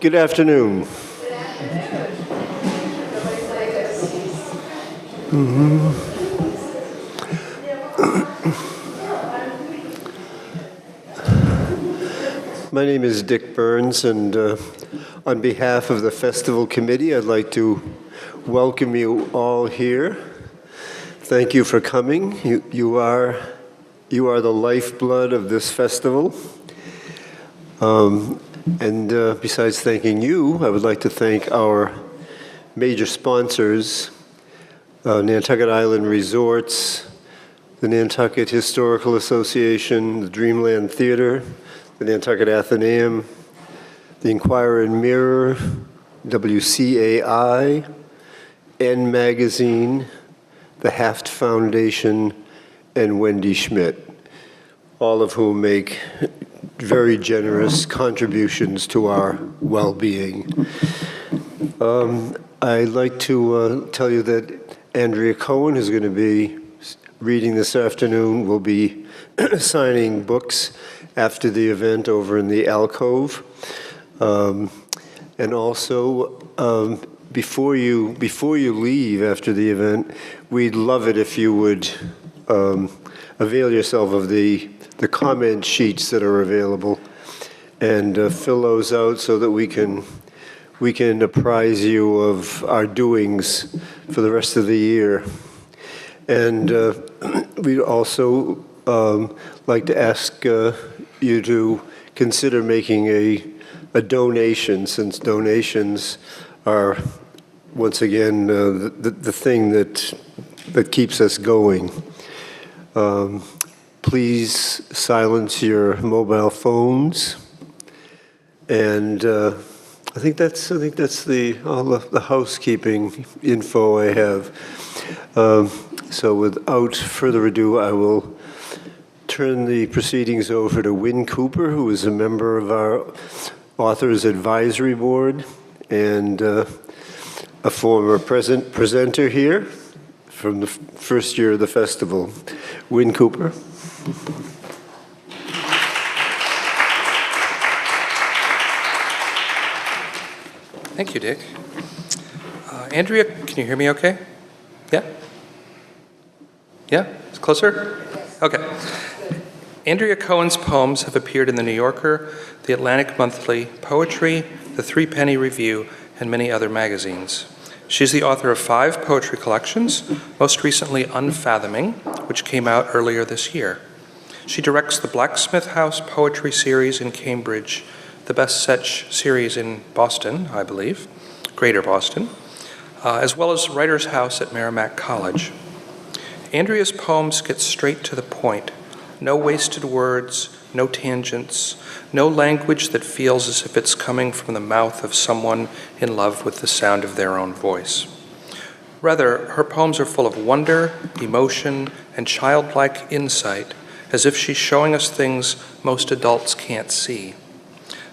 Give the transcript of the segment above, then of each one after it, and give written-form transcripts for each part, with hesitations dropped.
Good afternoon. My name is Dick Burns, and on behalf of the Festival Committee, I'd like to welcome you all here. Thank you for coming. You are the lifeblood of this festival. Besides thanking you, I would like to thank our major sponsors, Nantucket Island Resorts, the Nantucket Historical Association, the Dreamland Theater, the Nantucket Athenaeum, the Inquirer and Mirror, WCAI, N Magazine, the Haft Foundation, and Wendy Schmidt, all of whom make very generous contributions to our well-being. I'd like to tell you that Andrea Cohen, who's going to be reading this afternoon, will be signing books after the event over in the alcove. And also, before you leave after the event, we'd love it if you would avail yourself of the comment sheets that are available and fill those out so that we can apprise you of our doings for the rest of the year. And we'd also like to ask you to consider making a donation, since donations are, once again, the thing that keeps us going. Please silence your mobile phones, and I think that's all the housekeeping info I have. So without further ado, I will turn the proceedings over to Wynn Cooper, who is a member of our Authors Advisory Board and a former presenter here from the first year of the festival. Wynn Cooper. Thank you, Dick. Andrea, can you hear me okay? Yeah? Yeah? It's closer? Okay. Andrea Cohen's poems have appeared in The New Yorker, The Atlantic Monthly, Poetry, The Threepenny Review, and many other magazines. She's the author of 5 poetry collections, most recently Unfathoming, which came out earlier this year. She directs the Blacksmith House Poetry Series in Cambridge, the Best Such series in Boston, I believe, Greater Boston, as well as Writer's House at Merrimack College. Andrea's poems get straight to the point. No wasted words, no tangents, no language that feels as if it's coming from the mouth of someone in love with the sound of their own voice. Rather, her poems are full of wonder, emotion, and childlike insight, as if she's showing us things most adults can't see.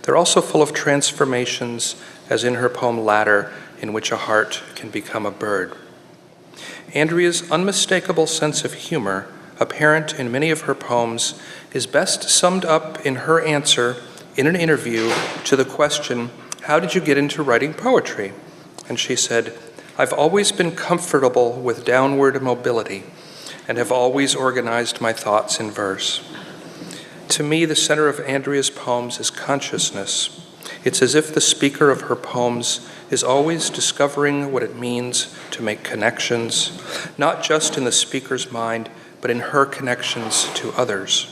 They're also full of transformations, as in her poem Ladder, in which a heart can become a bird. Andrea's unmistakable sense of humor, apparent in many of her poems, is best summed up in her answer in an interview to the question, "How did you get into writing poetry?" And she said, "I've always been comfortable with downward mobility and have always organized my thoughts in verse." To me, the center of Andrea's poems is consciousness. It's as if the speaker of her poems is always discovering what it means to make connections, not just in the speaker's mind, but in her connections to others.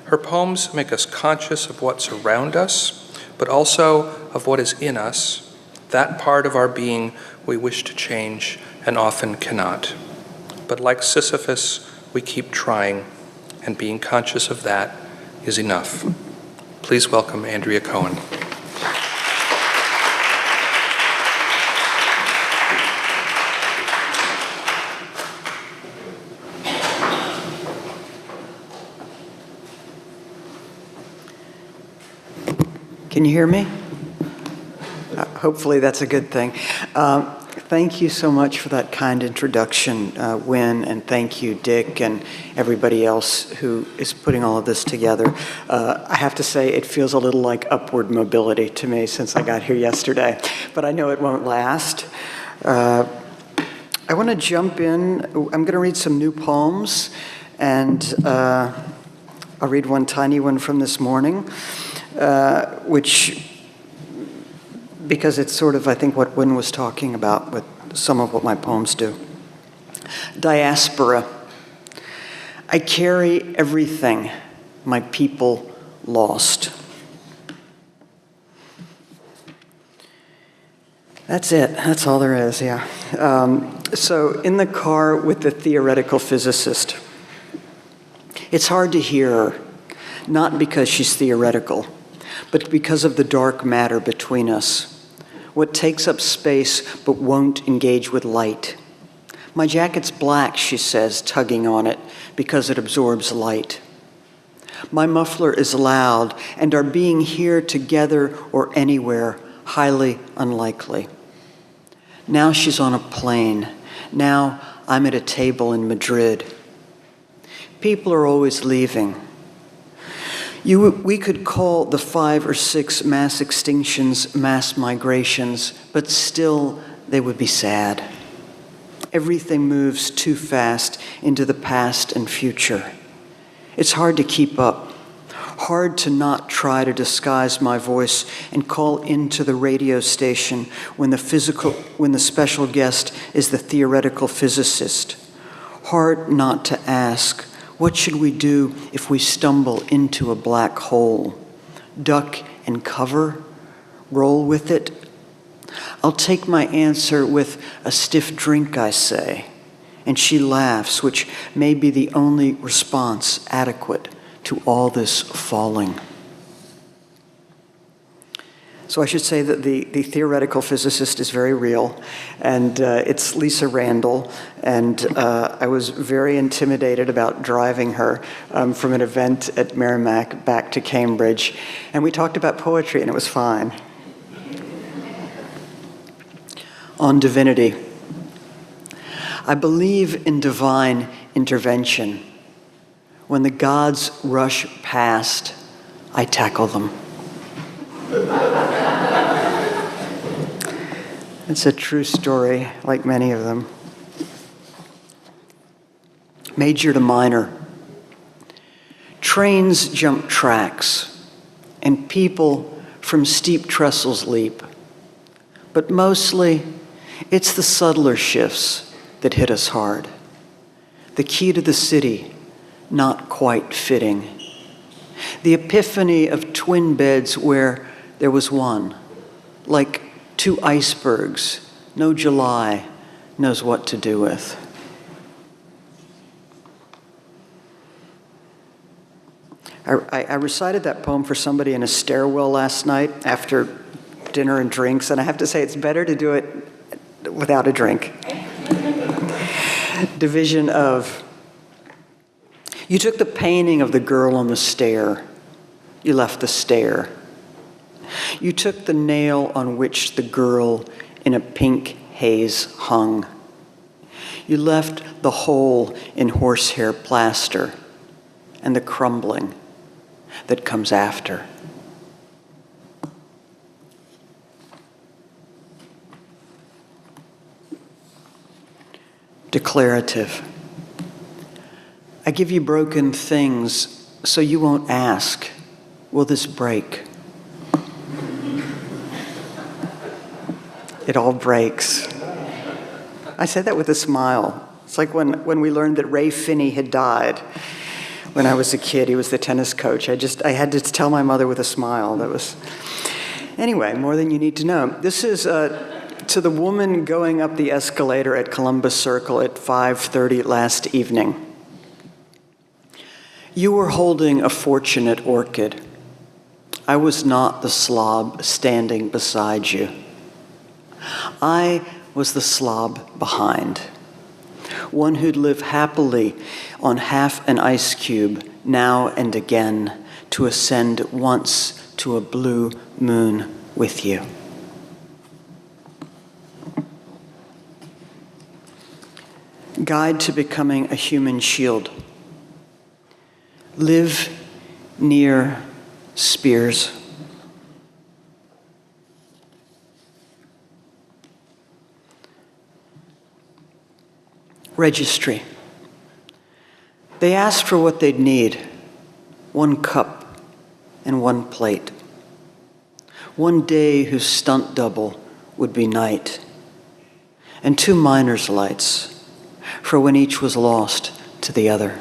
Her poems make us conscious of what's around us, but also of what is in us, that part of our being we wish to change and often cannot. But like Sisyphus, we keep trying, and being conscious of that is enough. Please welcome Andrea Cohen. Can you hear me? Hopefully that's a good thing. thank you so much for that kind introduction, Wynn, and thank you, Dick, and everybody else who is putting all of this together. I have to say, it feels a little like upward mobility to me since I got here yesterday, but I know it won't last. I want to jump in. I'm going to read some new poems, and I'll read one tiny one from this morning, because it's sort of, I think, what Wynn was talking about with some of what my poems do. Diaspora. I carry everything my people lost. That's it. That's all there is, yeah. So in the car with the theoretical physicist, it's hard to hear her, not because she's theoretical, but because of the dark matter between us. What takes up space but won't engage with light. My jacket's black, she says, tugging on it, because it absorbs light. My muffler is loud, and our being here together or anywhere, highly unlikely. Now she's on a plane. Now I'm at a table in Madrid. People are always leaving. We could call the 5 or 6 mass extinctions mass migrations, but still they would be sad. Everything moves too fast into the past and future. It's hard to keep up, hard to not try to disguise my voice and call into the radio station when the special guest is the theoretical physicist. Hard not to ask, what should we do if we stumble into a black hole? Duck and cover? Roll with it? I'll take my answer with a stiff drink, I say. And she laughs, which may be the only response adequate to all this falling. So I should say that the theoretical physicist is very real, and it's Lisa Randall, and I was very intimidated about driving her from an event at Merrimack back to Cambridge, and we talked about poetry, and it was fine. On divinity. I believe in divine intervention. When the gods rush past, I tackle them. It's a true story, like many of them. Major to minor. Trains jump tracks, and people from steep trestles leap. But mostly, it's the subtler shifts that hit us hard. The key to the city, not quite fitting. The epiphany of twin beds where there was one, like 2 icebergs, no July knows what to do with. I recited that poem for somebody in a stairwell last night after dinner and drinks, and I have to say it's better to do it without a drink. Division of. You took the painting of the girl on the stair. You left the stair. You took the nail on which the girl in a pink haze hung. You left the hole in horsehair plaster and the crumbling that comes after. Declarative. I give you broken things so you won't ask, will this break? It all breaks. I said that with a smile. It's like when we learned that Ray Finney had died when I was a kid. He was the tennis coach. I had to tell my mother with a smile. Anyway, more than you need to know. This is to the woman going up the escalator at Columbus Circle at 5:30 last evening. You were holding a fortunate orchid. I was not the slob standing beside you. I was the slob behind, one who'd live happily on half an ice cube now and again to ascend once to a blue moon with you. Guide to becoming a human shield. Live near spears. Registry. They asked for what they'd need: 1 cup and 1 plate. One day whose stunt double would be night, and 2 miner's lights, for when each was lost to the other.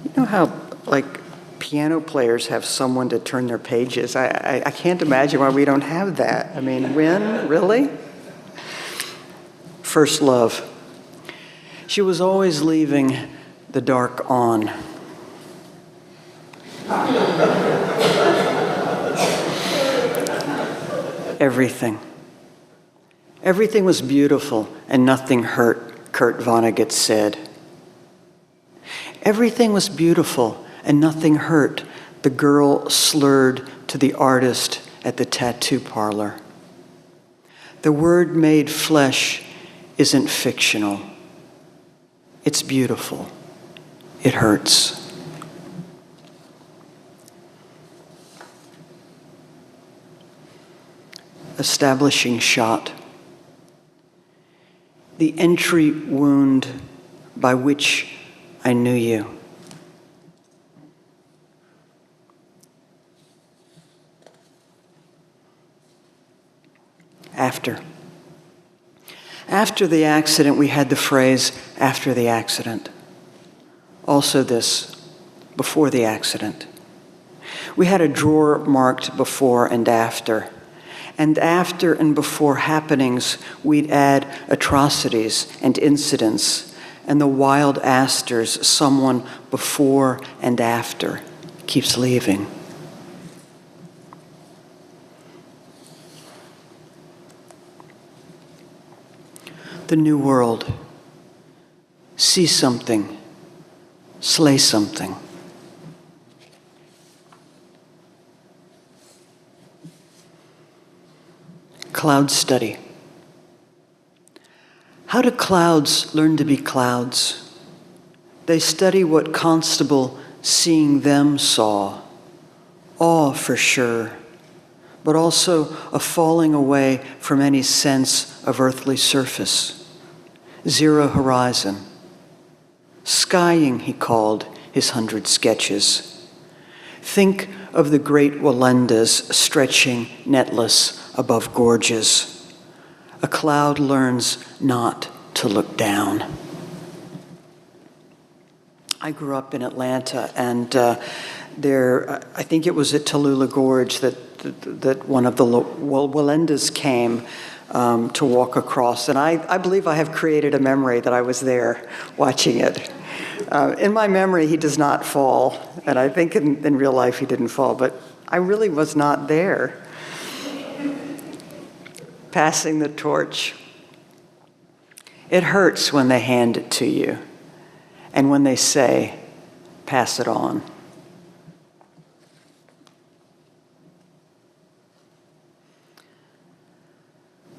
You know how, like, piano players have someone to turn their pages? I can't imagine why we don't have that. I mean, when? Really? First love. She was always leaving the dark on. Everything. Everything was beautiful and nothing hurt, Kurt Vonnegut said. Everything was beautiful and nothing hurt, the girl slurred to the artist at the tattoo parlor. The word made flesh isn't fictional. It's beautiful. It hurts. Establishing shot. The entry wound by which I knew you. After. After the accident, we had the phrase, after the accident. Also this, before the accident. We had a drawer marked before and after. And after and before happenings, we'd add atrocities and incidents and the wild asters someone before and after keeps leaving. The new world. See something. Slay something. Cloud study. How do clouds learn to be clouds? They study what Constable seeing them saw. Awe for sure, but also a falling away from any sense of earthly surface. Zero horizon. Skying, he called his 100 sketches. Think of the great Walendas stretching netless above gorges. A cloud learns not to look down. I grew up in Atlanta, and I think it was at Tallulah Gorge that one of the Walendas came to walk across. And I believe I have created a memory that I was there watching it. In my memory, he does not fall. And I think in real life he didn't fall, but I really was not there. Passing the torch. It hurts when they hand it to you and when they say, pass it on.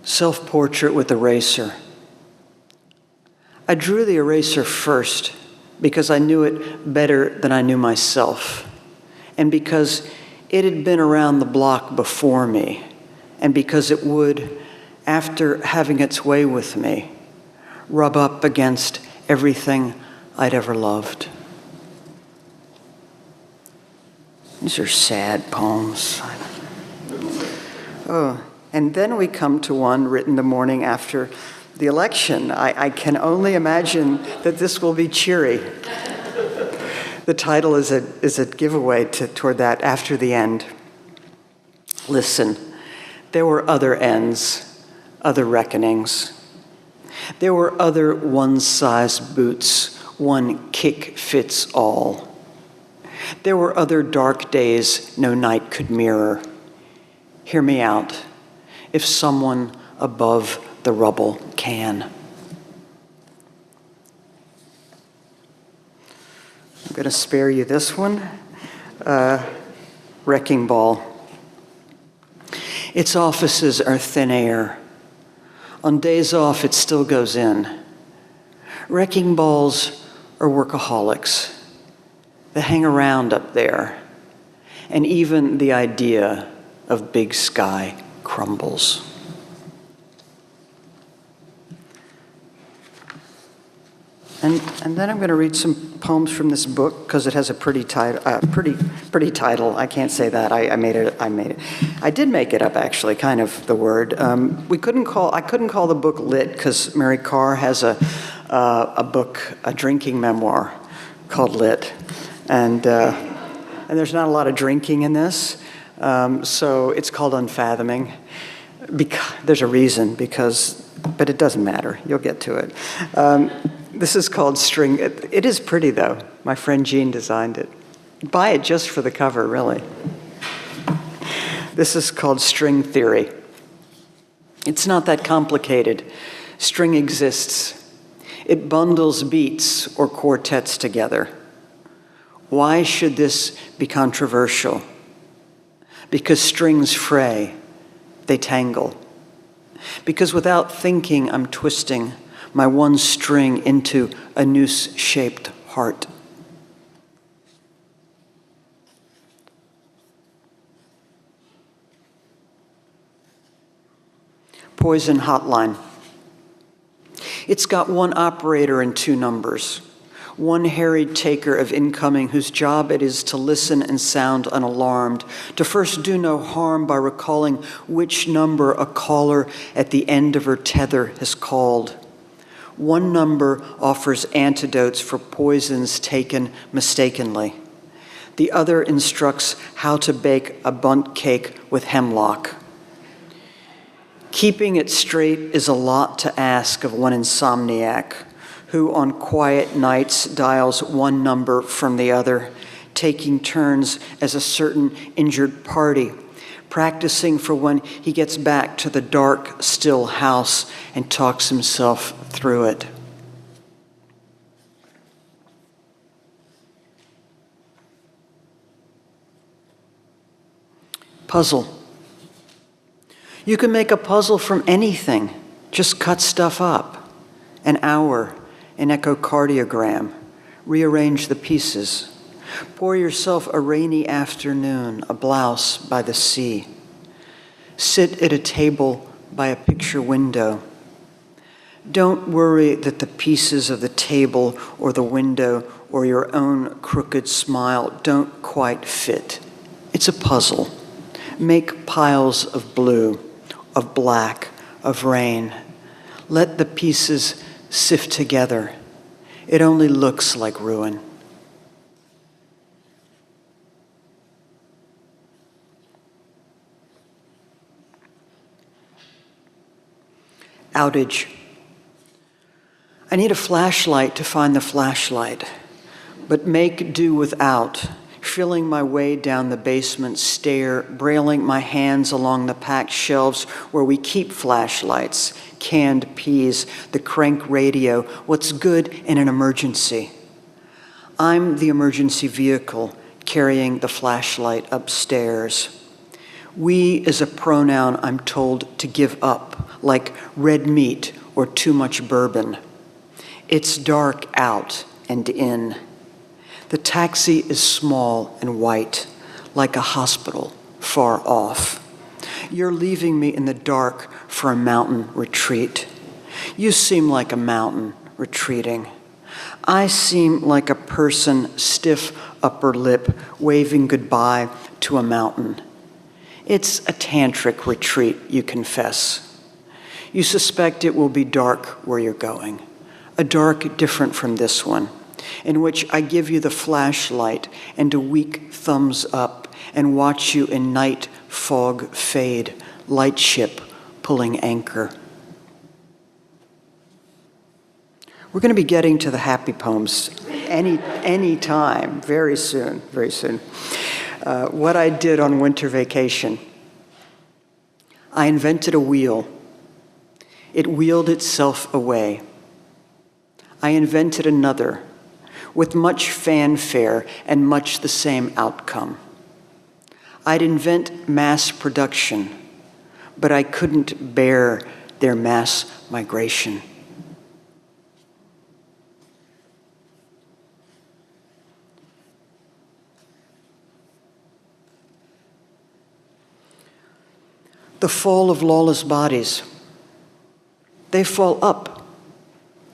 Self-portrait with eraser. I drew the eraser first because I knew it better than I knew myself, and because it had been around the block before me, and because it would, after having its way with me, rub up against everything I'd ever loved. These are sad poems. Oh, and then we come to one written the morning after the election. I can only imagine that this will be cheery. The title is a giveaway toward that, after the end. Listen, there were other ends, other reckonings. There were other one-size boots, one kick fits all. There were other dark days no night could mirror. Hear me out, if someone above the rubble can. I'm going to spare you this one. Wrecking ball. Its offices are thin air. On days off, it still goes in. Wrecking balls are workaholics. They hang around up there. And even the idea of big sky crumbles. And then I'm going to read some poems from this book because it has a pretty title. Pretty title. I can't say that. I made it. I did make it up, actually. Kind of the word. I couldn't call the book Lit because Mary Carr has a book, a drinking memoir, called Lit, and there's not a lot of drinking in this, so it's called Unfathoming. There's a reason, but it doesn't matter. You'll get to it. This is called String. It is pretty, though. My friend Jean designed it. Buy it just for the cover, really. This is called String Theory. It's not that complicated. String exists. It bundles beats or quartets together. Why should this be controversial? Because strings fray. They tangle. Because without thinking, I'm twisting my one string into a noose-shaped heart. Poison hotline. It's got one operator and two numbers. One harried taker of incoming whose job it is to listen and sound unalarmed, to first do no harm by recalling which number a caller at the end of her tether has called. One number offers antidotes for poisons taken mistakenly. The other instructs how to bake a bundt cake with hemlock. Keeping it straight is a lot to ask of one insomniac who on quiet nights dials one number from the other, taking turns as a certain injured party, practicing for when he gets back to the dark, still house and talks himself through it. Puzzle. You can make a puzzle from anything. Just cut stuff up. An hour, an echocardiogram. Rearrange the pieces. Pour yourself a rainy afternoon, a blouse by the sea. Sit at a table by a picture window. Don't worry that the pieces of the table or the window or your own crooked smile don't quite fit. It's a puzzle. Make piles of blue, of black, of rain. Let the pieces sift together. It only looks like ruin. Outage. I need a flashlight to find the flashlight, but make do without, feeling my way down the basement stair, brailing my hands along the packed shelves where we keep flashlights, canned peas, the crank radio, what's good in an emergency. I'm the emergency vehicle carrying the flashlight upstairs. We is a pronoun I'm told to give up, like red meat or too much bourbon. It's dark out and in. The taxi is small and white, like a hospital far off. You're leaving me in the dark for a mountain retreat. You seem like a mountain retreating. I seem like a person, stiff upper lip, waving goodbye to a mountain. It's a tantric retreat, you confess. You suspect it will be dark where you're going, a dark different from this one, in which I give you the flashlight and a weak thumbs up and watch you in night fog fade, light ship pulling anchor. We're going to be getting to the happy poems any time, very soon, very soon. What I did on winter vacation. I invented a wheel. It wheeled itself away. I invented another, with much fanfare and much the same outcome. I'd invent mass production, but I couldn't bear their mass migration. The fall of lawless bodies. They fall up,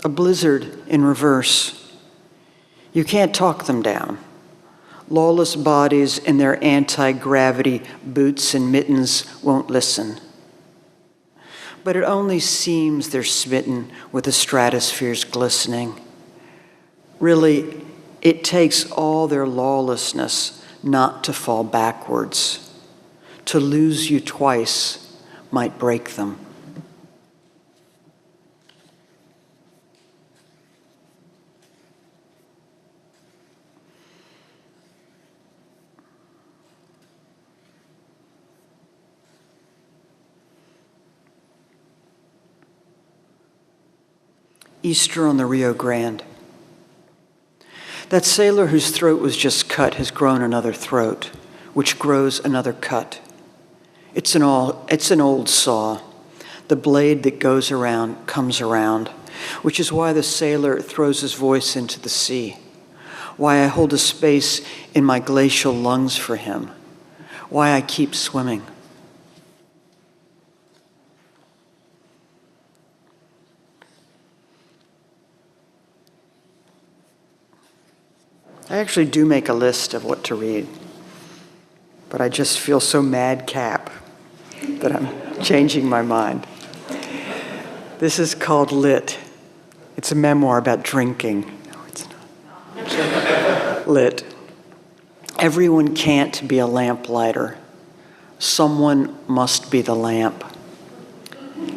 a blizzard in reverse. You can't talk them down. Lawless bodies in their anti-gravity boots and mittens won't listen. But it only seems they're smitten with the stratosphere's glistening. Really, it takes all their lawlessness not to fall backwards. To lose you twice might break them. Easter on the Rio Grande. That sailor whose throat was just cut has grown another throat, which grows another cut. It's an old saw. The blade that goes around comes around, which is why the sailor throws his voice into the sea, why I hold a space in my glacial lungs for him, why I keep swimming. I actually do make a list of what to read, but I just feel so madcap that I'm changing my mind. This is called Lit. It's a memoir about drinking. No, it's not. Lit. Everyone can't be a lamplighter. Someone must be the lamp.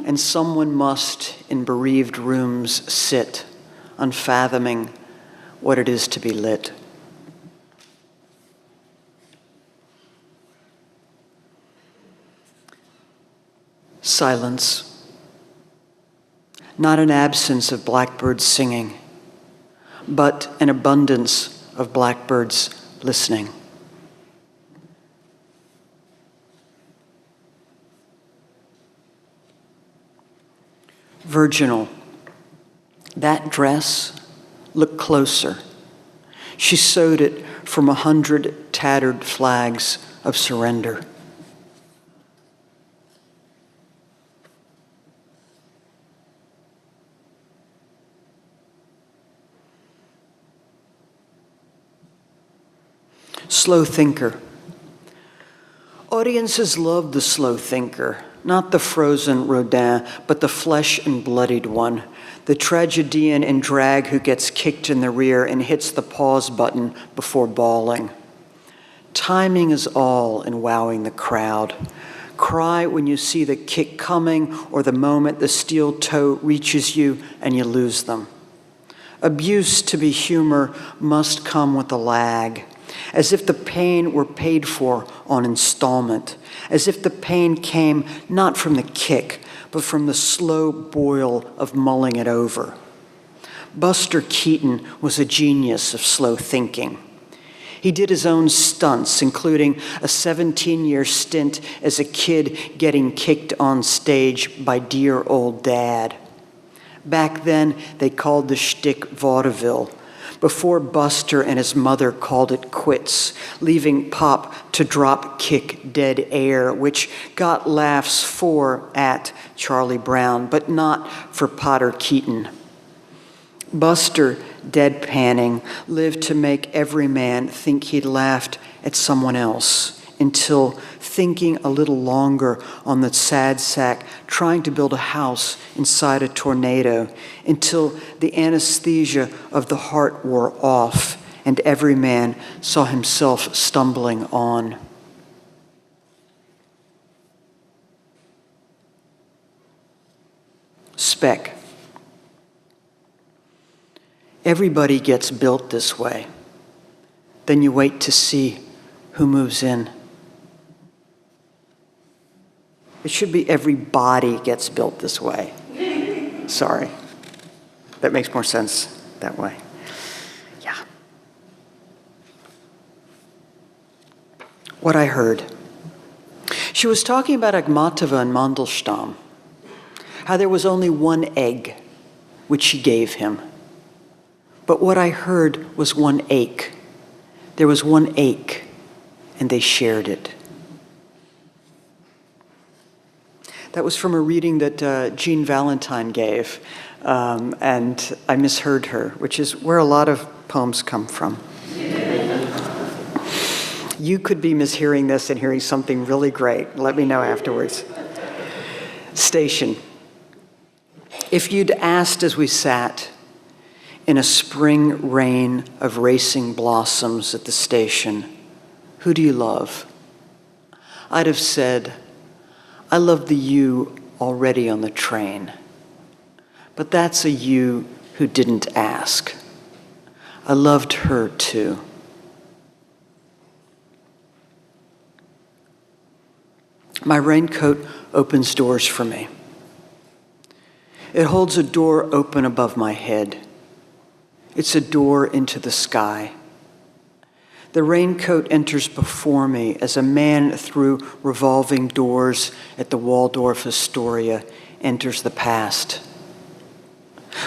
And someone must, in bereaved rooms, sit, unfathoming what it is to be lit. Silence. Not an absence of blackbirds singing, but an abundance of blackbirds listening. Virginal. That dress, look closer. She sewed it from 100 tattered flags of surrender. Slow thinker. Audiences love the slow thinker, not the frozen Rodin, but the flesh and bloodied one, the tragedian in drag who gets kicked in the rear and hits the pause button before bawling. Timing is all in wowing the crowd. Cry when you see the kick coming or the moment the steel toe reaches you and you lose them. Abuse, to be humor, must come with a lag, as if the pain were paid for on installment, as if the pain came not from the kick, but from the slow boil of mulling it over. Buster Keaton was a genius of slow thinking. He did his own stunts, including a 17-year stint as a kid getting kicked on stage by dear old dad. Back then, they called the shtick vaudeville, before Buster and his mother called it quits, leaving Pop to drop kick dead air, which got laughs at Charlie Brown, but not for Potter Keaton. Buster, deadpanning, lived to make every man think he'd laughed at someone else, until thinking a little longer on the sad sack, trying to build a house inside a tornado, until the anesthesia of the heart wore off and every man saw himself stumbling on. Spec. Everybody gets built this way. Then you wait to see who moves in. It should be everybody gets built this way. Sorry. That makes more sense that way. Yeah. What I heard. She was talking about Akhmatova and Mandelstam, how there was only one egg, which she gave him. But what I heard was one ache. There was one ache, and they shared it. That was from a reading that Jean Valentine gave, and I misheard her, which is where a lot of poems come from. You could be mishearing this and hearing something really great. Let me know afterwards. Station. If you'd asked as we sat in a spring rain of racing blossoms at the station, who do you love? I'd have said, I love the you already on the train. But that's a you who didn't ask. I loved her too. My raincoat opens doors for me. It holds a door open above my head. It's a door into the sky. The raincoat enters before me as a man through revolving doors at the Waldorf Astoria enters the past.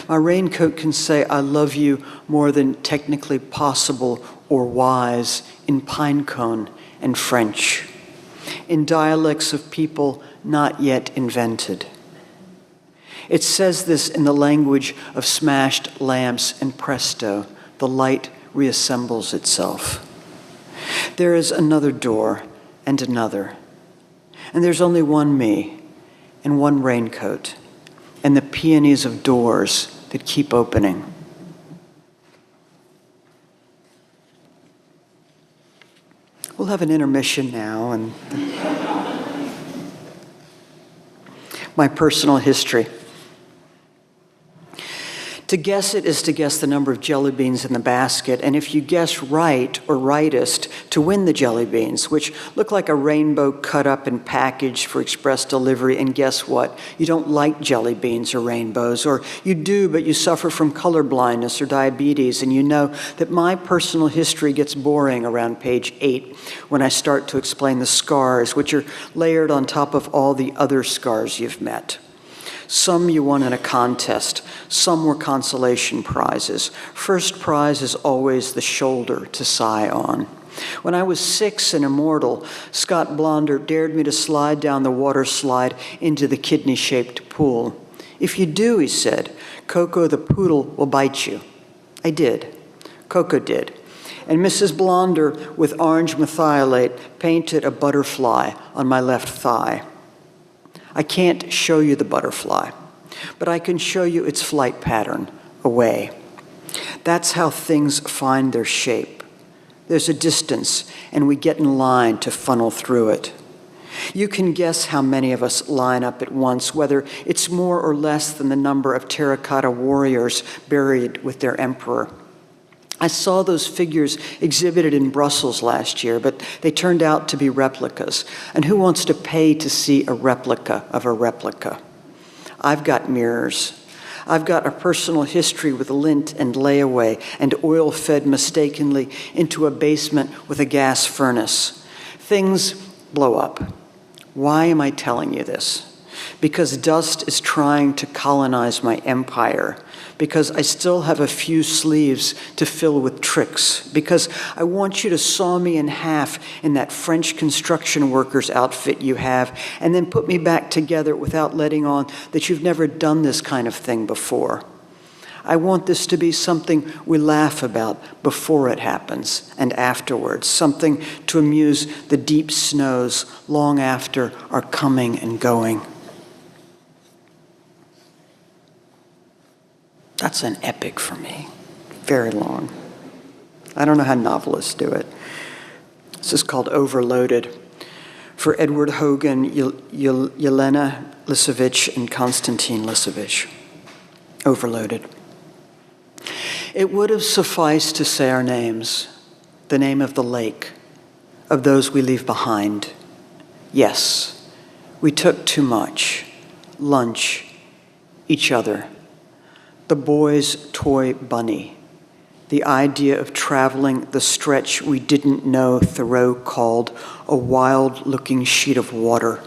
My raincoat can say, I love you more than technically possible or wise in pinecone and French, in dialects of people not yet invented. It says this in the language of smashed lamps, and presto, the light reassembles itself. There is another door and another, and there's only one me and one raincoat and the peonies of doors that keep opening. We'll have an intermission now, and my personal history. To guess it is to guess the number of jelly beans in the basket, and if you guess right or rightest, to win the jelly beans, which look like a rainbow cut up and packaged for express delivery. And guess what? You don't like jelly beans or rainbows, or you do, but you suffer from color blindness or diabetes, and you know that my personal history gets boring around page 8 when I start to explain the scars, which are layered on top of all the other scars you've met. Some you won in a contest. Some were consolation prizes. First prize is always the shoulder to sigh on. When I was 6 and immortal, Scott Blonder dared me to slide down the water slide into the kidney-shaped pool. If you do, he said, Coco the poodle will bite you. I did. Coco did. And Mrs. Blonder, with orange methylate, painted a butterfly on my left thigh. I can't show you the butterfly, but I can show you its flight pattern away. That's how things find their shape. There's a distance, and we get in line to funnel through it. You can guess how many of us line up at once, whether it's more or less than the number of terracotta warriors buried with their emperor. I saw those figures exhibited in Brussels last year, but they turned out to be replicas. And who wants to pay to see a replica of a replica? I've got mirrors. I've got a personal history with lint and layaway and oil fed mistakenly into a basement with a gas furnace. Things blow up. Why am I telling you this? Because dust is trying to colonize my empire. Because I still have a few sleeves to fill with tricks. Because I want you to saw me in half in that French construction worker's outfit you have, and then put me back together without letting on that you've never done this kind of thing before. I want this to be something we laugh about before it happens and afterwards, something to amuse the deep snows long after our coming and going. That's an epic for me. Very long. I don't know how novelists do it. This is called Overloaded. For Edward Hogan, Yelena Lisevich, and Konstantin Lisevich. Overloaded. It would have sufficed to say our names, the name of the lake, of those we leave behind. Yes, we took too much. Lunch, each other. The boy's toy bunny, the idea of traveling the stretch we didn't know Thoreau called a wild-looking sheet of water,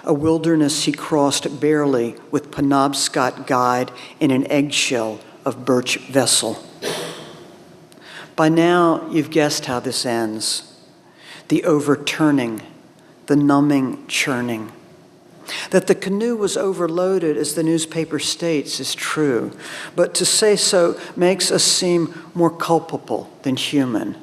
a wilderness he crossed barely with Penobscot guide in an eggshell of birch vessel. By now, you've guessed how this ends. The overturning, the numbing churning. That the canoe was overloaded, as the newspaper states, is true, but to say so makes us seem more culpable than human.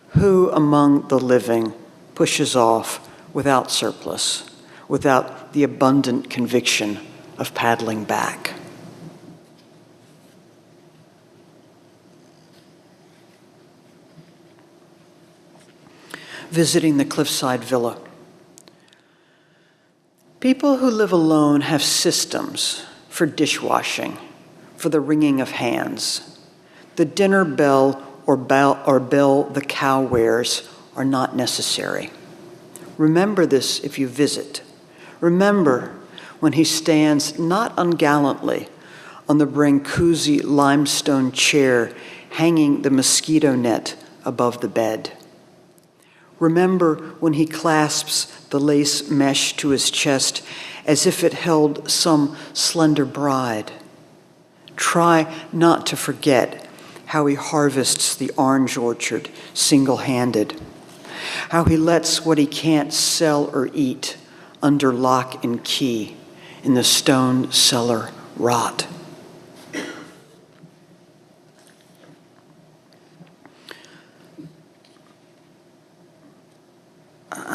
Who among the living pushes off without surplus, without the abundant conviction of paddling back? Visiting the cliffside villa. People who live alone have systems for dishwashing, for the wringing of hands. The dinner bell or bell the cow wears are not necessary. Remember this if you visit. Remember when he stands not ungallantly on the Brancusi limestone chair hanging the mosquito net above the bed. Remember when he clasps the lace mesh to his chest as if it held some slender bride. Try not to forget how he harvests the orange orchard single-handed, how he lets what he can't sell or eat under lock and key in the stone cellar rot.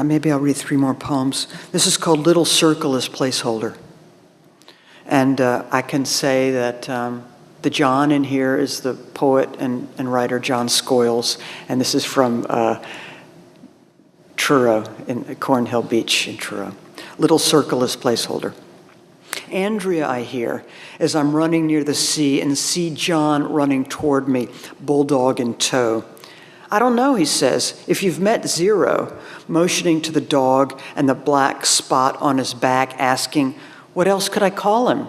Maybe I'll read 3 more poems. This is called Little Circle as Placeholder. And I can say that the John in here is the poet and writer John Scoyles, and this is from Truro, in Cornhill Beach in Truro. Little Circle as Placeholder. Andrea, I hear, as I'm running near the sea and see John running toward me, bulldog in tow. I don't know, he says, if you've met Zero, motioning to the dog and the black spot on his back, asking, what else could I call him?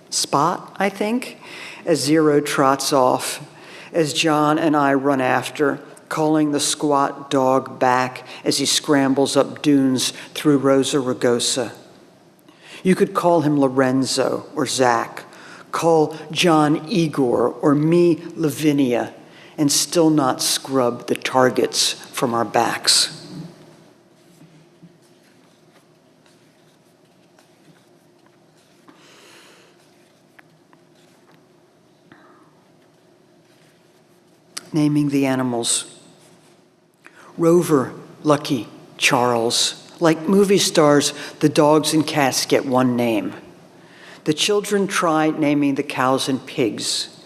Spot, I think, as Zero trots off, as John and I run after, calling the squat dog back as he scrambles up dunes through Rosa Rugosa. You could call him Lorenzo or Zach, call John Igor or me Lavinia, and still not scrub the targets from our backs. Naming the animals. Rover, Lucky, Charles. Like movie stars, the dogs and cats get one name. The children try naming the cows and pigs.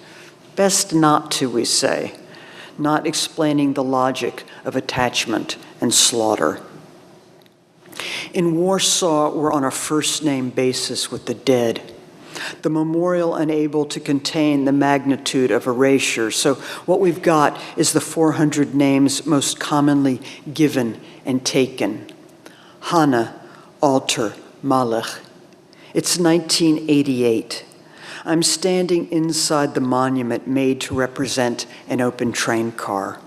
Best not to, we say, not explaining the logic of attachment and slaughter. In Warsaw, we're on a first-name basis with the dead. The memorial unable to contain the magnitude of erasure. So what we've got is the 400 names most commonly given and taken. Hannah, Alter, Malach. It's 1988. I'm standing inside the monument made to represent an open train car.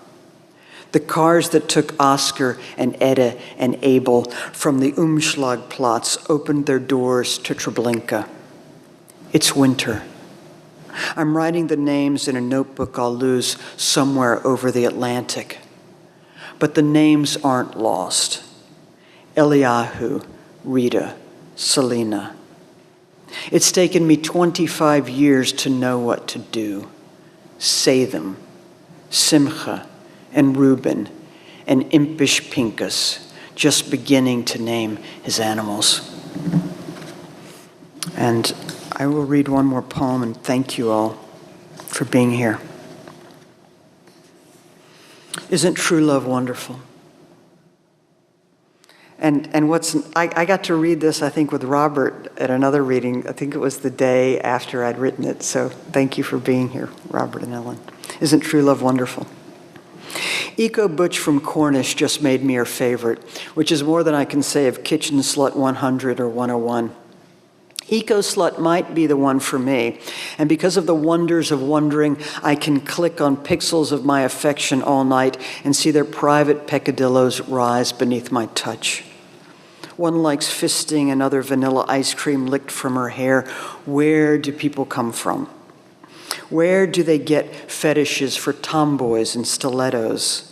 The cars that took Oscar and Edda and Abel from the Umschlagplatz opened their doors to Treblinka. It's winter. I'm writing the names in a notebook I'll lose somewhere over the Atlantic. But the names aren't lost. Eliyahu, Rita, Selena. It's taken me 25 years to know what to do. Say them. Simcha and Reuben and impish Pincus, just beginning to name his animals. And I will read one more poem and thank you all for being here. Isn't true love wonderful? And I got to read this, I think, with Robert at another reading. I think it was the day after I'd written it. So thank you for being here, Robert and Ellen. Isn't true love wonderful? Eco Butch from Cornish just made me her favorite, which is more than I can say of Kitchen Slut 100 or 101. Eco-slut might be the one for me, and because of the wonders of wondering, I can click on pixels of my affection all night and see their private peccadillos rise beneath my touch. One likes fisting, another vanilla ice cream licked from her hair. Where do people come from? Where do they get fetishes for tomboys and stilettos?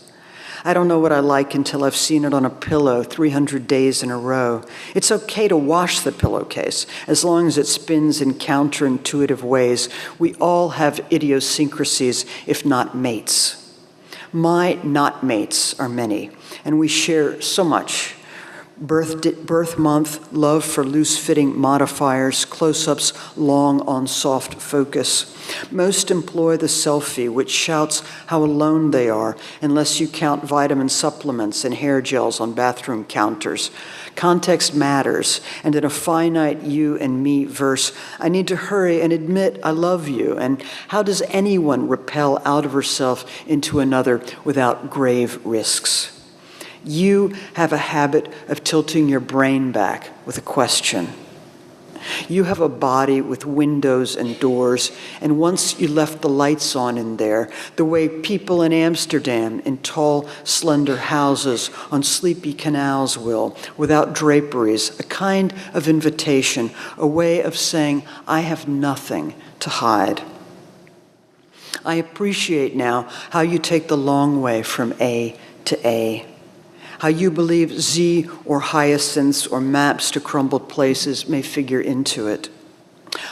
I don't know what I like until I've seen it on a pillow 300 days in a row. It's okay to wash the pillowcase, as long as it spins in counterintuitive ways. We all have idiosyncrasies, if not mates. My not mates are many, and we share so much. Birth month, love for loose-fitting modifiers, close-ups long on soft focus. Most employ the selfie, which shouts how alone they are, unless you count vitamin supplements and hair gels on bathroom counters. Context matters, and in a finite you and me verse, I need to hurry and admit I love you. And how does anyone repel out of herself into another without grave risks? You have a habit of tilting your brain back with a question. You have a body with windows and doors, and once you left the lights on in there, the way people in Amsterdam in tall, slender houses on sleepy canals will, without draperies, a kind of invitation, a way of saying, I have nothing to hide. I appreciate now how you take the long way from A to A. How you believe Z or hyacinths or maps to crumbled places may figure into it.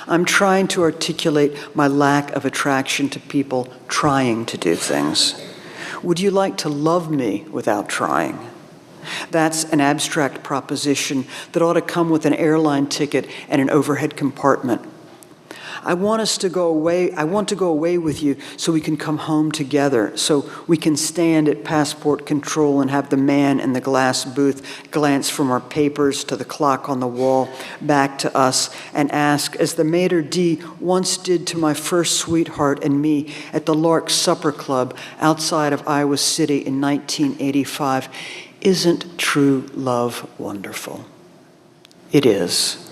I'm trying to articulate my lack of attraction to people trying to do things. Would you like to love me without trying? That's an abstract proposition that ought to come with an airline ticket and an overhead compartment. I want to go away with you so we can come home together, so we can stand at passport control and have the man in the glass booth glance from our papers to the clock on the wall back to us and ask, as the maitre d' once did to my first sweetheart and me at the Lark Supper Club outside of Iowa City in 1985, isn't true love wonderful? It is.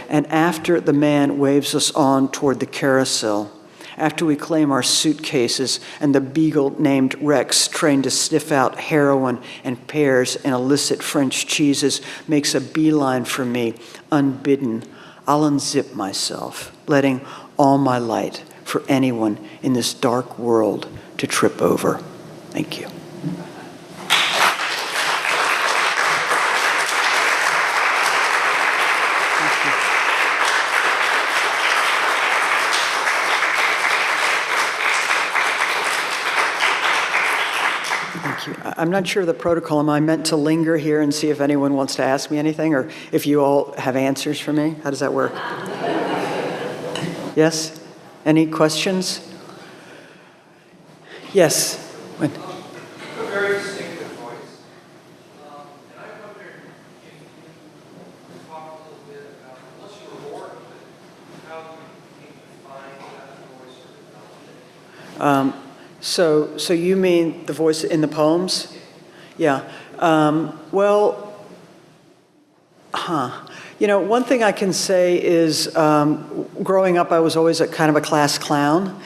And after the man waves us on toward the carousel, after we claim our suitcases and the beagle named Rex, trained to sniff out heroin and pears and illicit French cheeses, makes a beeline for me, unbidden, I'll unzip myself, letting all my light for anyone in this dark world to trip over. Thank you. I'm not sure of the protocol. Am I meant to linger here and see if anyone wants to ask me anything, or if you all have answers for me? How does that work? Yes? Any questions? Yes? When? A very distinctive voice. And I wonder if you could talk a little bit about, unless you were born with it, how you came to find that voice or develop it. So you mean the voice in the poems? Yeah. One thing I can say is growing up, I was always a kind of a class clown.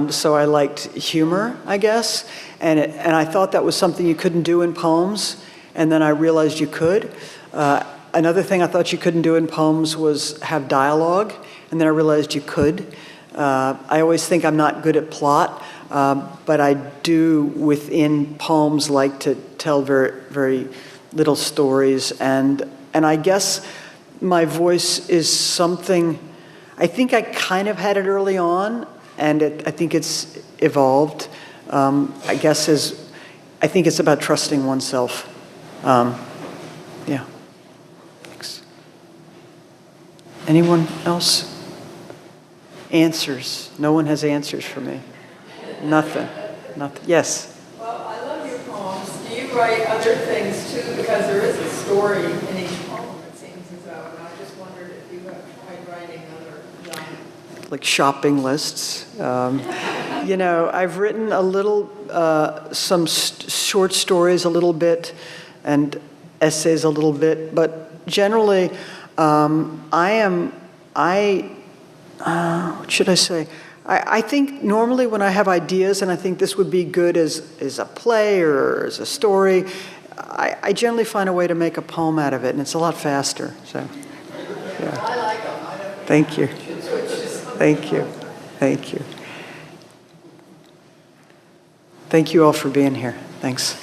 So I liked humor, I guess. And I thought that was something you couldn't do in poems. And then I realized you could. Another thing I thought you couldn't do in poems was have dialogue. And then I realized you could. I always think I'm not good at plot. But I do, within poems, like to tell very, very little stories. And I guess my voice is something, I think I kind of had it early on, and I think it's evolved. I think it's about trusting oneself. Yeah. Thanks. Anyone else? Answers. No one has answers for me. Nothing. Yes? Well, I love your poems. Do you write other things too? Because there is a story in each poem, it seems as though. And I just wondered if you have tried writing other genres. Like shopping lists. I've written a little, some short stories a little bit, and essays a little bit. But generally, I what should I say? I think normally when I have ideas and I think this would be good as a play or as a story, I generally find a way to make a poem out of it, and it's a lot faster. So, yeah. I like them. Thank you. Thank you. Thank you. Thank you all for being here. Thanks.